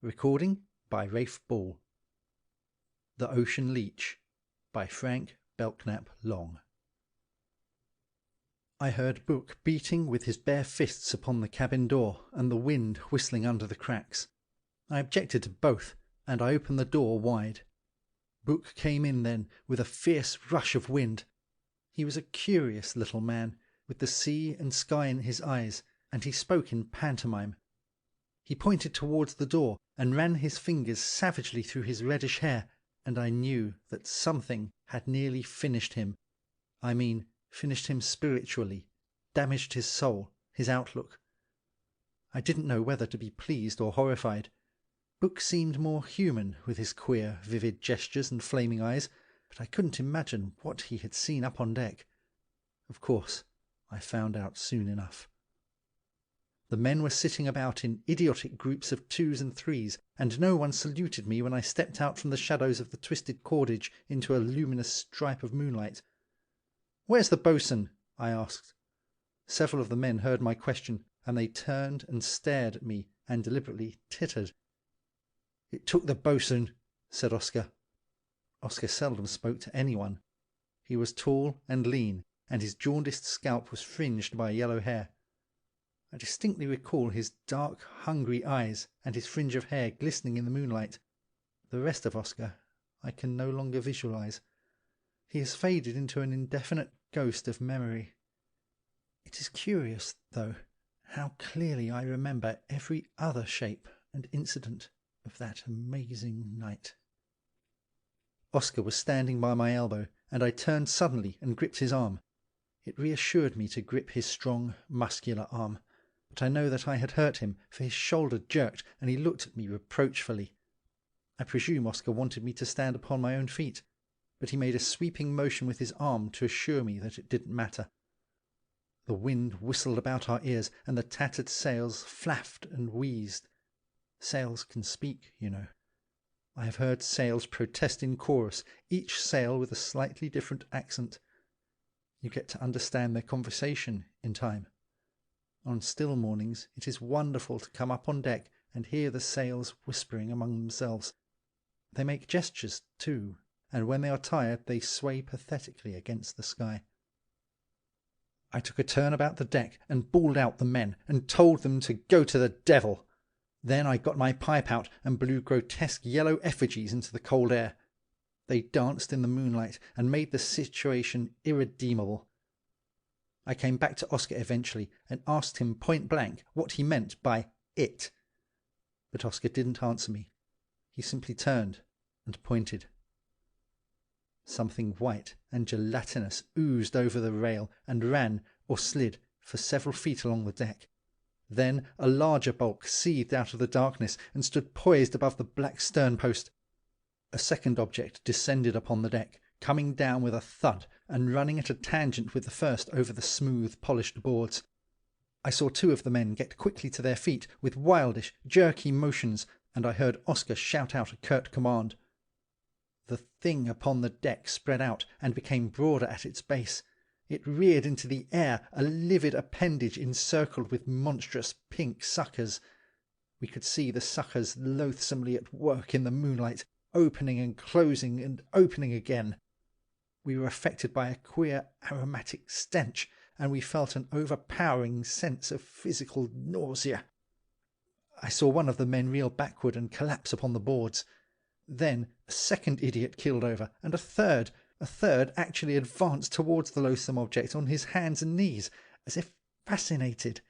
Recording by Rafe Ball. The Ocean Leech by Frank Belknap Long. I heard Book beating with his bare fists upon the cabin door and the wind whistling under the cracks. I objected to both, and I opened the door wide. Book came in then with a fierce rush of wind. He was a curious little man, with the sea and sky in his eyes, and he spoke in pantomime. He pointed towards the door and ran his fingers savagely through his reddish hair, and I knew that something had nearly finished him. I mean, finished him spiritually, damaged his soul, his outlook. I didn't know whether to be pleased or horrified. Book seemed more human with his queer, vivid gestures and flaming eyes, but I couldn't imagine what he had seen up on deck. Of course, I found out soon enough. The men were sitting about in idiotic groups of twos and threes, and no one saluted me when I stepped out from the shadows of the twisted cordage into a luminous stripe of moonlight. "Where's the boatswain?" I asked. Several of the men heard my question, and they turned and stared at me and deliberately tittered. "It took the boatswain," said Oscar. Oscar seldom spoke to anyone. He was tall and lean, and his jaundiced scalp was fringed by yellow hair. I distinctly recall his dark, hungry eyes and his fringe of hair glistening in the moonlight. The rest of Oscar I can no longer visualize. He has faded into an indefinite ghost of memory. It is curious, though, how clearly I remember every other shape and incident of that amazing night. Oscar was standing by my elbow, and I turned suddenly and gripped his arm. It reassured me to grip his strong, muscular arm, but I know that I had hurt him, for his shoulder jerked and he looked at me reproachfully. I presume Oscar wanted me to stand upon my own feet, but he made a sweeping motion with his arm to assure me that it didn't matter. The wind whistled about our ears, and the tattered sails flapped and wheezed. Sails can speak, you know. I have heard sails protest in chorus, each sail with a slightly different accent. You get to understand their conversation in time. On still mornings it is wonderful to come up on deck and hear the sails whispering among themselves. They make gestures, too, and when they are tired they sway pathetically against the sky. I took a turn about the deck and bawled out the men and told them to go to the devil. Then I got my pipe out and blew grotesque yellow effigies into the cold air. They danced in the moonlight and made the situation irredeemable. I came back to Oscar eventually and asked him point blank what he meant by it. But Oscar didn't answer me. He simply turned and pointed. Something white and gelatinous oozed over the rail and ran, or slid, for several feet along the deck. Then a larger bulk seethed out of the darkness and stood poised above the black stern post. A second object descended upon the deck, coming down with a thud and running at a tangent with the first over the smooth, polished boards. I saw two of the men get quickly to their feet with wildish, jerky motions, and I heard Oscar shout out a curt command. The thing upon the deck spread out and became broader at its base. It reared into the air, a livid appendage encircled with monstrous pink suckers. We could see the suckers loathsomely at work in the moonlight, opening and closing and opening again. We were affected by a queer aromatic stench, and we felt an overpowering sense of physical nausea. I saw one of the men reel backward and collapse upon the boards. Then a second idiot keeled over, and a third actually advanced towards the loathsome object on his hands and knees, as if fascinated.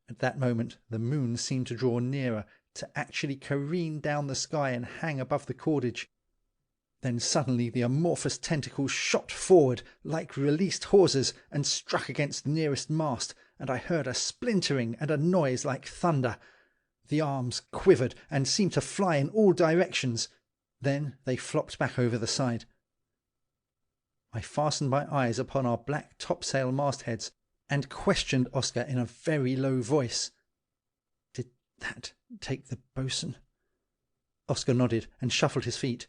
At that moment the moon seemed to draw nearer, to actually careen down the sky and hang above the cordage. Then suddenly the amorphous tentacles shot forward like released hawsers and struck against the nearest mast, and I heard a splintering and a noise like thunder. The arms quivered and seemed to fly in all directions. Then they flopped back over the side. I fastened my eyes upon our black topsail mastheads and questioned Oscar in a very low voice. "Did that take the boatswain?" Oscar nodded and shuffled his feet.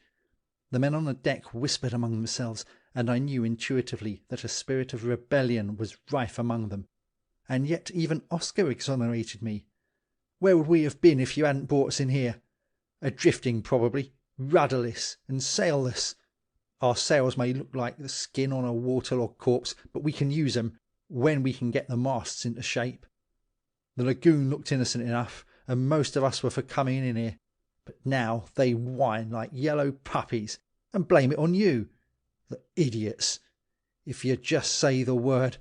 The men on the deck whispered among themselves, and I knew intuitively that a spirit of rebellion was rife among them. And yet even Oscar exonerated me. Where would we have been if you hadn't brought us in here? Adrifting, probably, rudderless and sailless. Our sails may look like the skin on a waterlogged corpse, but we can use them when we can get the masts into shape. The lagoon looked innocent enough, and most of us were for coming in here. But now they whine like yellow puppies, and blame it on you. The idiots. If you just say the word.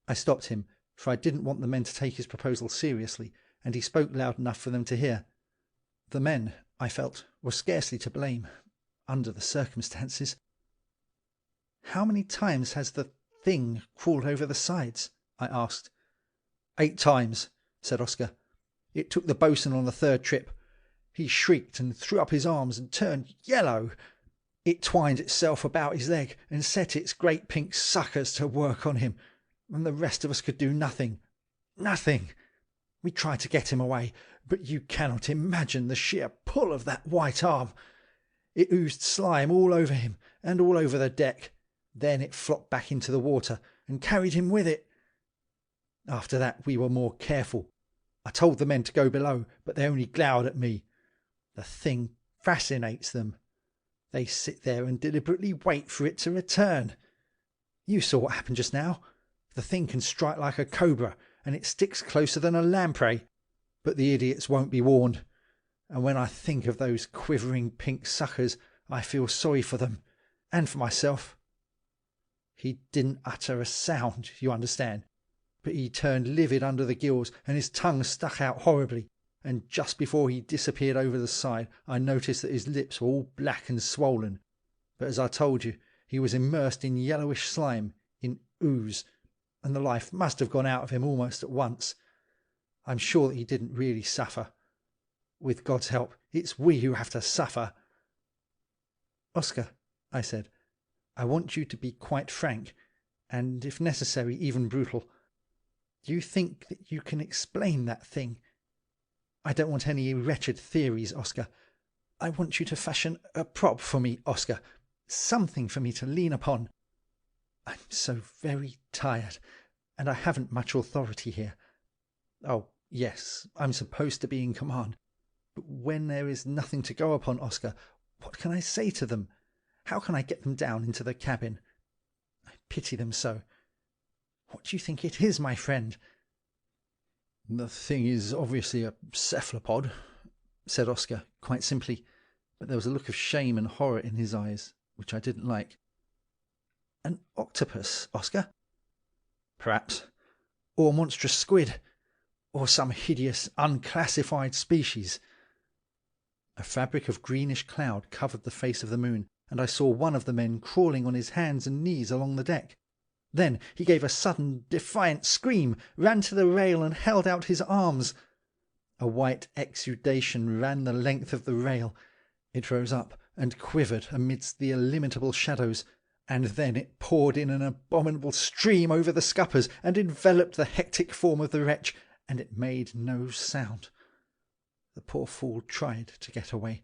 I stopped him, for I didn't want the men to take his proposal seriously, and he spoke loud enough for them to hear. The men, I felt, were scarcely to blame, under the circumstances. How many times has the thing crawled over the sides? I asked. 8 times, said Oscar. It took the boatswain on the 3rd trip. He shrieked and threw up his arms and turned yellow. It twined itself about his leg and set its great pink suckers to work on him, and the rest of us could do nothing. Nothing. We tried to get him away, but you cannot imagine the sheer pull of that white arm. It oozed slime all over him and all over the deck. Then it flopped back into the water and carried him with it. After that we were more careful. I told the men to go below, but they only glowered at me. The thing fascinates them. They sit there and deliberately wait for it to return. You saw what happened just now. The thing can strike like a cobra, and it sticks closer than a lamprey. But the idiots won't be warned. And when I think of those quivering pink suckers, I feel sorry for them, and for myself. He didn't utter a sound, you understand, but he turned livid under the gills, and his tongue stuck out horribly, and just before he disappeared over the side, I noticed that his lips were all black and swollen. But as I told you, he was immersed in yellowish slime, in ooze, and the life must have gone out of him almost at once. I'm sure that he didn't really suffer. With God's help, it's we who have to suffer. Oscar, I said, I want you to be quite frank, and if necessary, even brutal. Do you think that you can explain that thing? I don't want any wretched theories, Oscar. I want you to fashion a prop for me, Oscar. Something for me to lean upon. I'm so very tired, and I haven't much authority here. Oh, yes, I'm supposed to be in command. But when there is nothing to go upon, Oscar, what can I say to them? How can I get them down into the cabin? I pity them so. What do you think it is, my friend? The thing is obviously a cephalopod, said Oscar, quite simply, but there was a look of shame and horror in his eyes, which I didn't like. An octopus, Oscar? Perhaps. Or a monstrous squid. Or some hideous, unclassified species. A fabric of greenish cloud covered the face of the moon, and I saw one of the men crawling on his hands and knees along the deck. Then he gave a sudden, defiant scream, ran to the rail and held out his arms. A white exudation ran the length of the rail. It rose up and quivered amidst the illimitable shadows, and then it poured in an abominable stream over the scuppers and enveloped the hectic form of the wretch, and it made no sound. The poor fool tried to get away.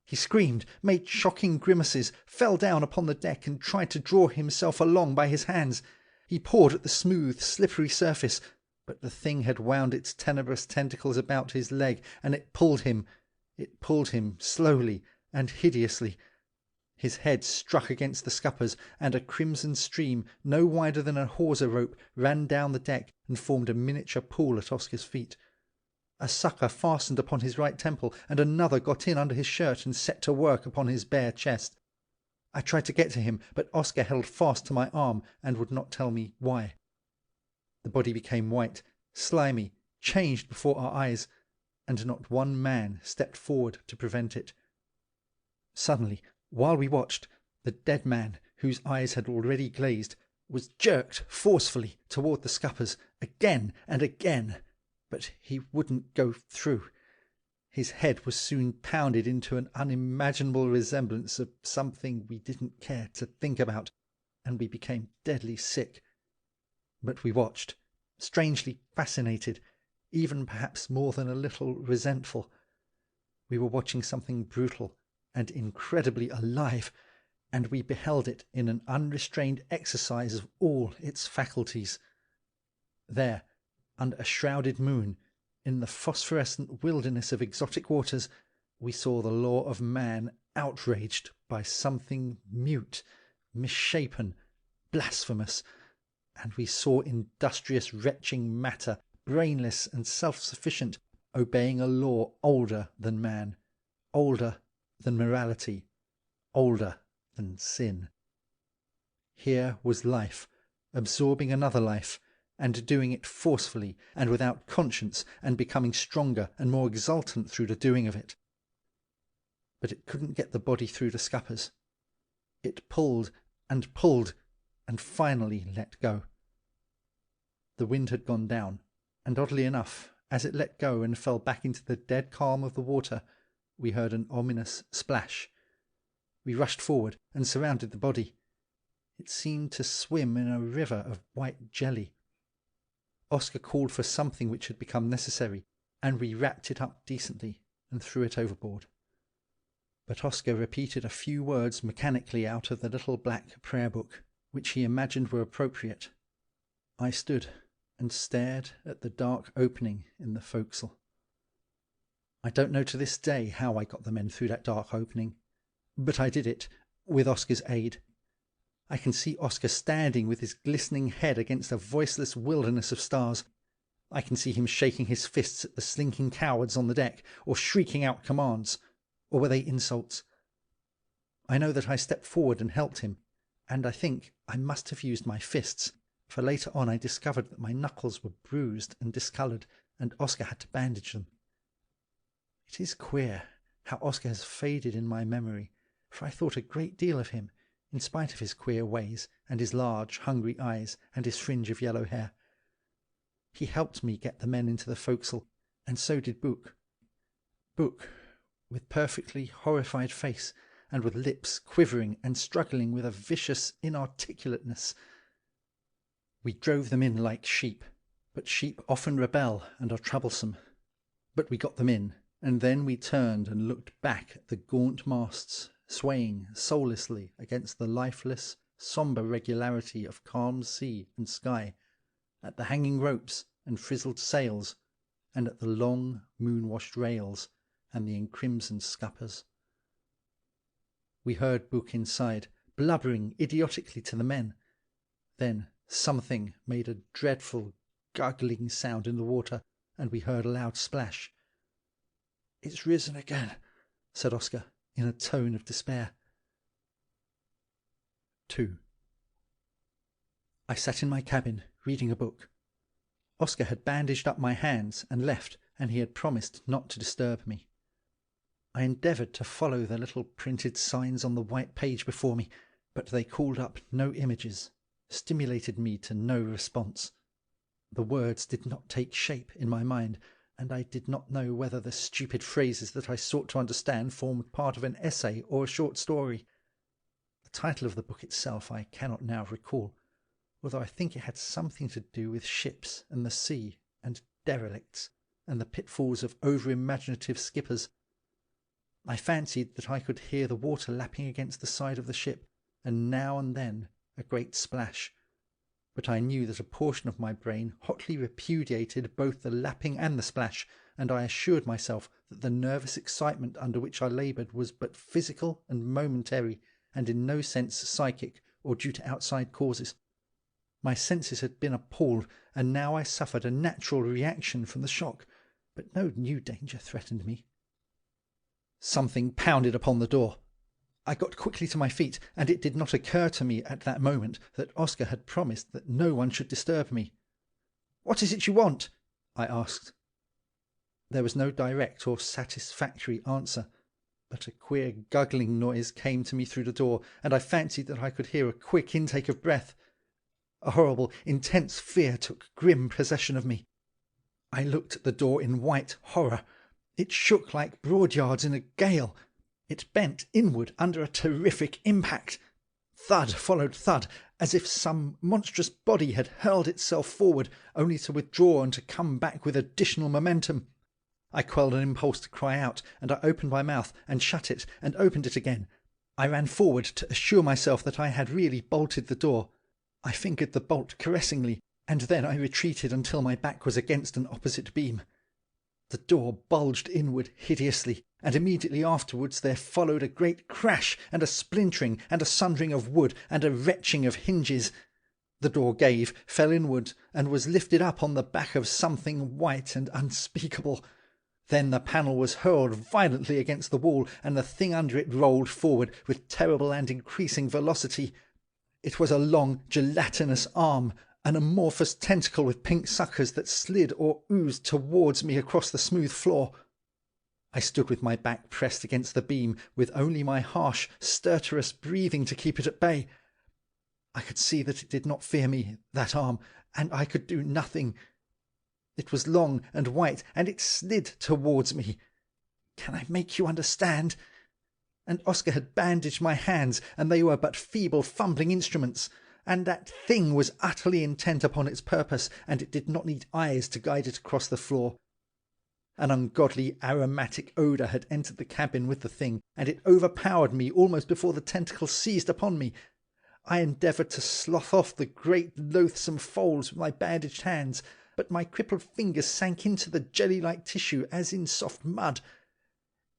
He screamed, made shocking grimaces, fell down upon the deck and tried to draw himself along by his hands. He pawed at the smooth, slippery surface, but the thing had wound its tenebrous tentacles about his leg, and it pulled him slowly and hideously. His head struck against the scuppers, and a crimson stream, no wider than a hawser rope, ran down the deck and formed a miniature pool at Oscar's feet. A sucker fastened upon his right temple, and another got in under his shirt and set to work upon his bare chest. I tried to get to him, but Oscar held fast to my arm and would not tell me why. The body became white, slimy, changed before our eyes, and not one man stepped forward to prevent it. Suddenly, while we watched, the dead man, whose eyes had already glazed, was jerked forcefully toward the scuppers again and again. But he wouldn't go through. His head was soon pounded into an unimaginable resemblance of something we didn't care to think about, and we became deadly sick. But we watched, strangely fascinated, even perhaps more than a little resentful. We were watching something brutal and incredibly alive, and we beheld it in an unrestrained exercise of all its faculties. There, under a shrouded moon, In the phosphorescent wilderness of exotic waters, we saw the law of man outraged by something mute, misshapen, blasphemous, and we saw industrious retching matter, brainless and self-sufficient, obeying a law older than man, older than morality, older than sin. Here was life, absorbing another life, and doing it forcefully and without conscience, and becoming stronger and more exultant through the doing of it. But it couldn't get the body through the scuppers. It pulled and finally let go. The wind had gone down, and oddly enough, as it let go and fell back into the dead calm of the water, we heard an ominous splash. We rushed forward and surrounded the body. It seemed to swim in a river of white jelly. Oscar called for something which had become necessary, and we wrapped it up decently and threw it overboard. But Oscar repeated a few words mechanically out of the little black prayer book, which he imagined were appropriate. I stood and stared at the dark opening in the forecastle. I don't know to this day how I got the men through that dark opening, but I did it, with Oscar's aid. I can see Oscar standing with his glistening head against a voiceless wilderness of stars. I can see him shaking his fists at the slinking cowards on the deck, or shrieking out commands, or were they insults? I know that I stepped forward and helped him, and I think I must have used my fists, for later on I discovered that my knuckles were bruised and discoloured, and Oscar had to bandage them. It is queer how Oscar has faded in my memory, for I thought a great deal of him, in spite of his queer ways, and his large, hungry eyes, and his fringe of yellow hair. He helped me get the men into the forecastle, and so did Book. Book, with perfectly horrified face, and with lips quivering and struggling with a vicious inarticulateness. We drove them in like sheep, but sheep often rebel and are troublesome. But we got them in, and then we turned and looked back at the gaunt masts, swaying soullessly against the lifeless, sombre regularity of calm sea and sky, at the hanging ropes and frizzled sails, and at the long, moon-washed rails and the encrimsoned scuppers. We heard Book inside, blubbering idiotically to the men. Then something made a dreadful, guggling sound in the water, and we heard a loud splash. "It's risen again," said Oscar, in a tone of despair. 2. I sat in my cabin, reading a book. Oscar had bandaged up my hands and left, and he had promised not to disturb me. I endeavoured to follow the little printed signs on the white page before me, but they called up no images, stimulated me to no response. The words did not take shape in my mind, and I did not know whether the stupid phrases that I sought to understand formed part of an essay or a short story. The title of the book itself I cannot now recall, although I think it had something to do with ships and the sea and derelicts and the pitfalls of over-imaginative skippers. I fancied that I could hear the water lapping against the side of the ship, and now and then a great splash. But I knew that a portion of my brain hotly repudiated both the lapping and the splash, and I assured myself that the nervous excitement under which I laboured was but physical and momentary, and in no sense psychic or due to outside causes. My senses had been appalled, and now I suffered a natural reaction from the shock, but no new danger threatened me. Something pounded upon the door. I got quickly to my feet, and it did not occur to me at that moment that Oscar had promised that no one should disturb me. "What is it you want?" I asked. There was no direct or satisfactory answer, but a queer guggling noise came to me through the door, and I fancied that I could hear a quick intake of breath. A horrible, intense fear took grim possession of me. I looked at the door in white horror. It shook like broadyards in a gale. It bent inward under a terrific impact. Thud followed thud, as if some monstrous body had hurled itself forward, only to withdraw and to come back with additional momentum. I quelled an impulse to cry out, and I opened my mouth and shut it and opened it again. I ran forward to assure myself that I had really bolted the door. I fingered the bolt caressingly, and then I retreated until my back was against an opposite beam. The door bulged inward hideously, and immediately afterwards there followed a great crash, and a splintering, and a sundering of wood, and a retching of hinges. The door gave, fell inward, and was lifted up on the back of something white and unspeakable. Then the panel was hurled violently against the wall, and the thing under it rolled forward with terrible and increasing velocity. It was a long, gelatinous arm, an amorphous tentacle with pink suckers that slid or oozed towards me across the smooth floor. I stood with my back pressed against the beam, with only my harsh, stertorous breathing to keep it at bay. I could see that it did not fear me, that arm, and I could do nothing. It was long and white, and it slid towards me. Can I make you understand? And Oscar had bandaged my hands, and they were but feeble fumbling instruments. And that thing was utterly intent upon its purpose, and it did not need eyes to guide it across the floor. An ungodly aromatic odour had entered the cabin with the thing, and it overpowered me almost before the tentacle seized upon me. I endeavoured to slough off the great loathsome folds with my bandaged hands, but my crippled fingers sank into the jelly-like tissue as in soft mud.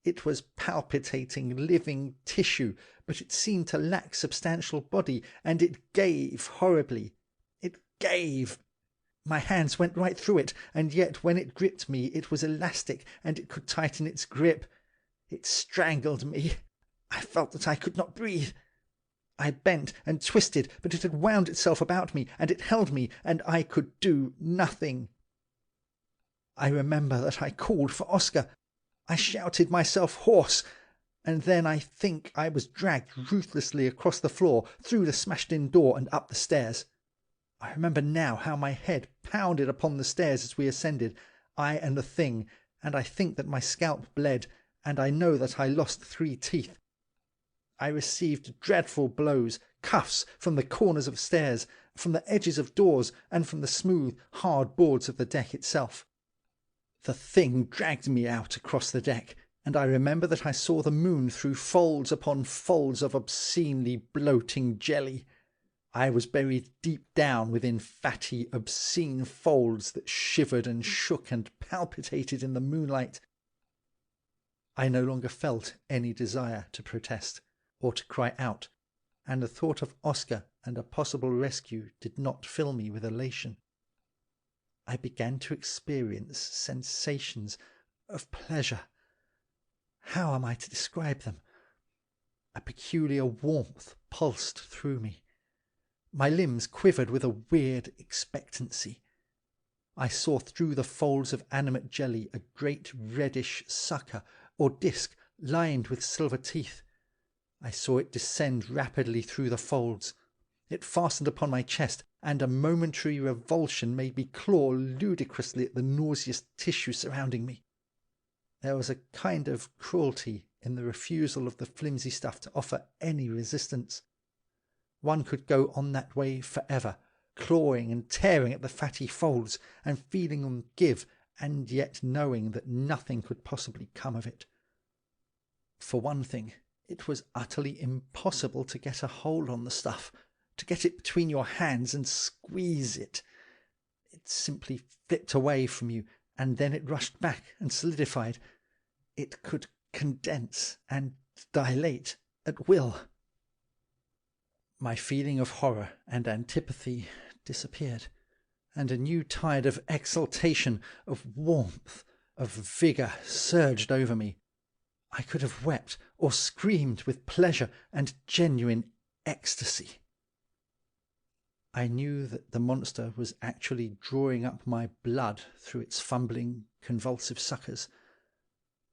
It was palpitating, living tissue, but it seemed to lack substantial body, and it gave horribly. It gave. My hands went right through it, and yet when it gripped me it was elastic, and it could tighten its grip. It strangled me. I felt that I could not breathe. I bent and twisted, but it had wound itself about me, and it held me, and I could do nothing. I remember that I called for Oscar. I shouted myself hoarse, and then I think I was dragged ruthlessly across the floor, through the smashed-in door and up the stairs. I remember now how my head pounded upon the stairs as we ascended, I and the thing, and I think that my scalp bled, and I know that I lost 3 teeth. I received dreadful blows, cuffs from the corners of stairs, from the edges of doors, and from the smooth, hard boards of the deck itself. The thing dragged me out across the deck, and I remember that I saw the moon through folds upon folds of obscenely bloating jelly. I was buried deep down within fatty, obscene folds that shivered and shook and palpitated in the moonlight. I no longer felt any desire to protest or to cry out, and the thought of Oscar and a possible rescue did not fill me with elation. I began to experience sensations of pleasure. How am I to describe them? A peculiar warmth pulsed through me. My limbs quivered with a weird expectancy. I saw through the folds of animate jelly a great reddish sucker or disc lined with silver teeth. I saw it descend rapidly through the folds. It fastened upon my chest, and a momentary revulsion made me claw ludicrously at the nauseous tissue surrounding me. There was a kind of cruelty in the refusal of the flimsy stuff to offer any resistance. One could go on that way forever, clawing and tearing at the fatty folds, and feeling them give, and yet knowing that nothing could possibly come of it. For one thing, it was utterly impossible to get a hold on the stuff, to get it between your hands and squeeze it. It simply flipped away from you, and then it rushed back and solidified. It could condense and dilate at will. My feeling of horror and antipathy disappeared, and a new tide of exultation, of warmth, of vigour surged over me. I could have wept or screamed with pleasure and genuine ecstasy. I knew that the monster was actually drawing up my blood through its fumbling, convulsive suckers.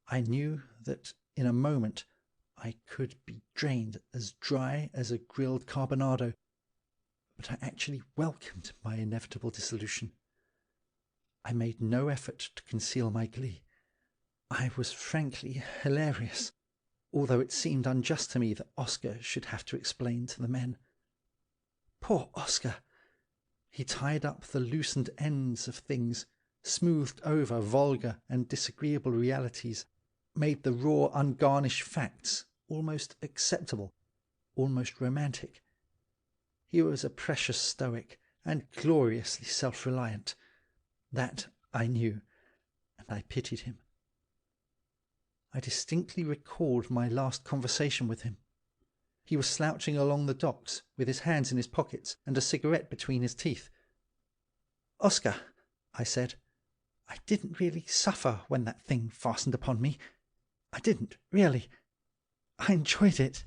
I knew that in a moment I could be drained as dry as a grilled carbonado, but I actually welcomed my inevitable dissolution. I made no effort to conceal my glee. I was frankly hilarious, although it seemed unjust to me that Oscar should have to explain to the men. Poor Oscar! He tied up the loosened ends of things, smoothed over vulgar and disagreeable realities, made the raw, ungarnished facts almost acceptable, almost romantic. He was a precious stoic and gloriously self-reliant. That I knew, and and I pitied him. I distinctly recalled my last conversation with him. He was slouching along the docks, with his hands in his pockets and a cigarette between his teeth. "Oscar," I said, "I didn't really suffer when that thing fastened upon me. I didn't, really. I enjoyed it."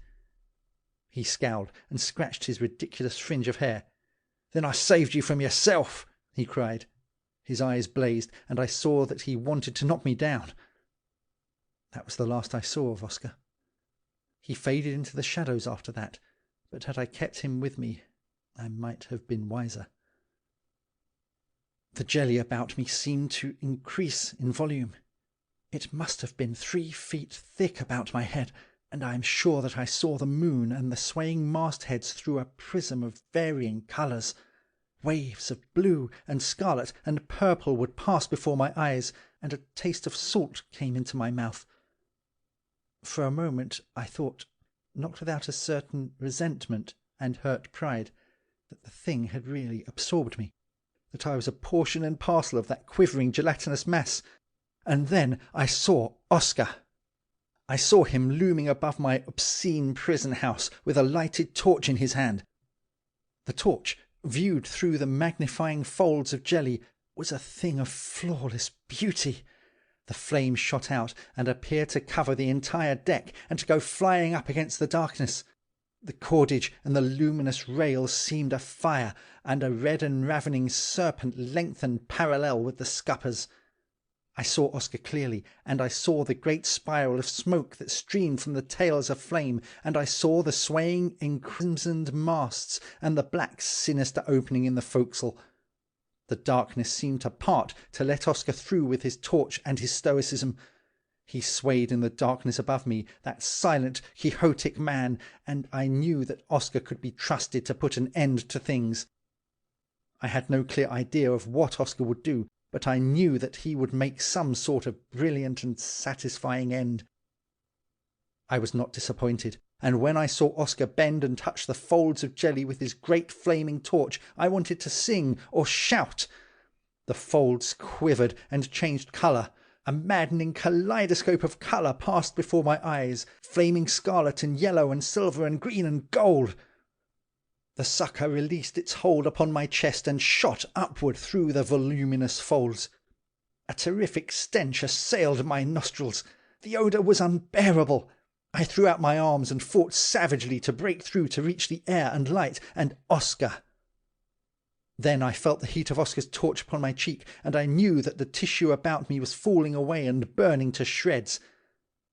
He scowled and scratched his ridiculous fringe of hair. "Then I saved you from yourself," he cried. His eyes blazed, and I saw that he wanted to knock me down. That was the last I saw of Oscar. He faded into the shadows after that, but had I kept him with me, I might have been wiser. The jelly about me seemed to increase in volume. It must have been 3 feet thick about my head, and I am sure that I saw the moon and the swaying mastheads through a prism of varying colours. Waves of blue and scarlet and purple would pass before my eyes, and a taste of salt came into my mouth. For a moment I thought, not without a certain resentment and hurt pride, that the thing had really absorbed me, that I was a portion and parcel of that quivering gelatinous mass. And then I saw Oscar. I saw him looming above my obscene prison house with a lighted torch in his hand. The torch, viewed through the magnifying folds of jelly, was a thing of flawless beauty. The flame shot out and appeared to cover the entire deck and to go flying up against the darkness. The cordage and the luminous rails seemed afire, and a red and ravening serpent lengthened parallel with the scuppers. I saw Oscar clearly, and I saw the great spiral of smoke that streamed from the tails of flame, and I saw the swaying encrimsoned masts and the black sinister opening in the forecastle. The darkness seemed to part to let Oscar through with his torch and his stoicism. He swayed in the darkness above me, that silent, quixotic man, and I knew that Oscar could be trusted to put an end to things. I had no clear idea of what Oscar would do, but I knew that he would make some sort of brilliant and satisfying end. I was not disappointed, and when I saw Oscar bend and touch the folds of jelly with his great flaming torch, I wanted to sing or shout. The folds quivered and changed colour. A maddening kaleidoscope of colour passed before my eyes, flaming scarlet and yellow and silver and green and gold. The sucker released its hold upon my chest and shot upward through the voluminous folds. A terrific stench assailed my nostrils. The odour was unbearable. I threw out my arms and fought savagely to break through to reach the air and light and Oscar. Then I felt the heat of Oscar's torch upon my cheek, and I knew that the tissue about me was falling away and burning to shreds.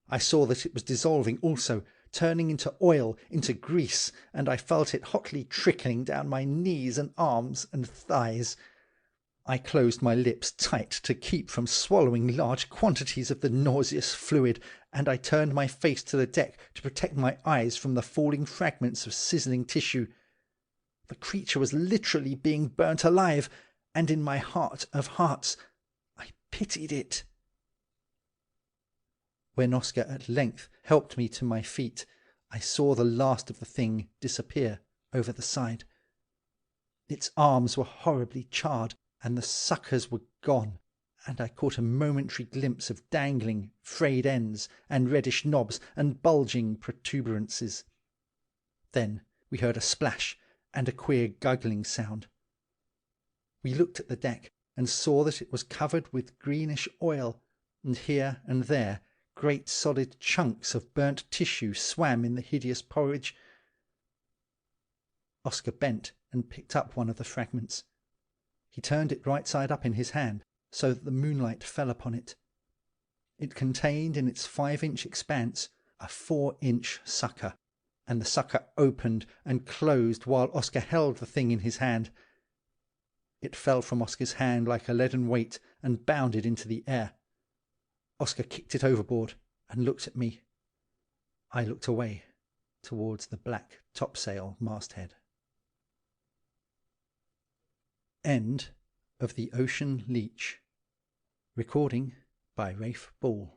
I saw that it was dissolving also, turning into oil, into grease, and I felt it hotly trickling down my knees and arms and thighs. I closed my lips tight to keep from swallowing large quantities of the nauseous fluid, and I turned my face to the deck to protect my eyes from the falling fragments of sizzling tissue. The creature was literally being burnt alive, and in my heart of hearts I pitied it. When Oscar at length helped me to my feet, I saw the last of the thing disappear over the side. Its arms were horribly charred, and the suckers were gone, and I caught a momentary glimpse of dangling, frayed ends, and reddish knobs, and bulging protuberances. Then we heard a splash, and a queer guggling sound. We looked at the deck, and saw that it was covered with greenish oil, and here and there great solid chunks of burnt tissue swam in the hideous porridge. Oscar bent and picked up one of the fragments. He turned it right side up in his hand, so that the moonlight fell upon it. It contained in its 5-inch expanse a 4-inch sucker, and the sucker opened and closed while Oscar held the thing in his hand. It fell from Oscar's hand like a leaden weight and bounded into the air. Oscar kicked it overboard and looked at me. I looked away towards the black topsail masthead. End of The Ocean Leech. Recording by Rafe Ball.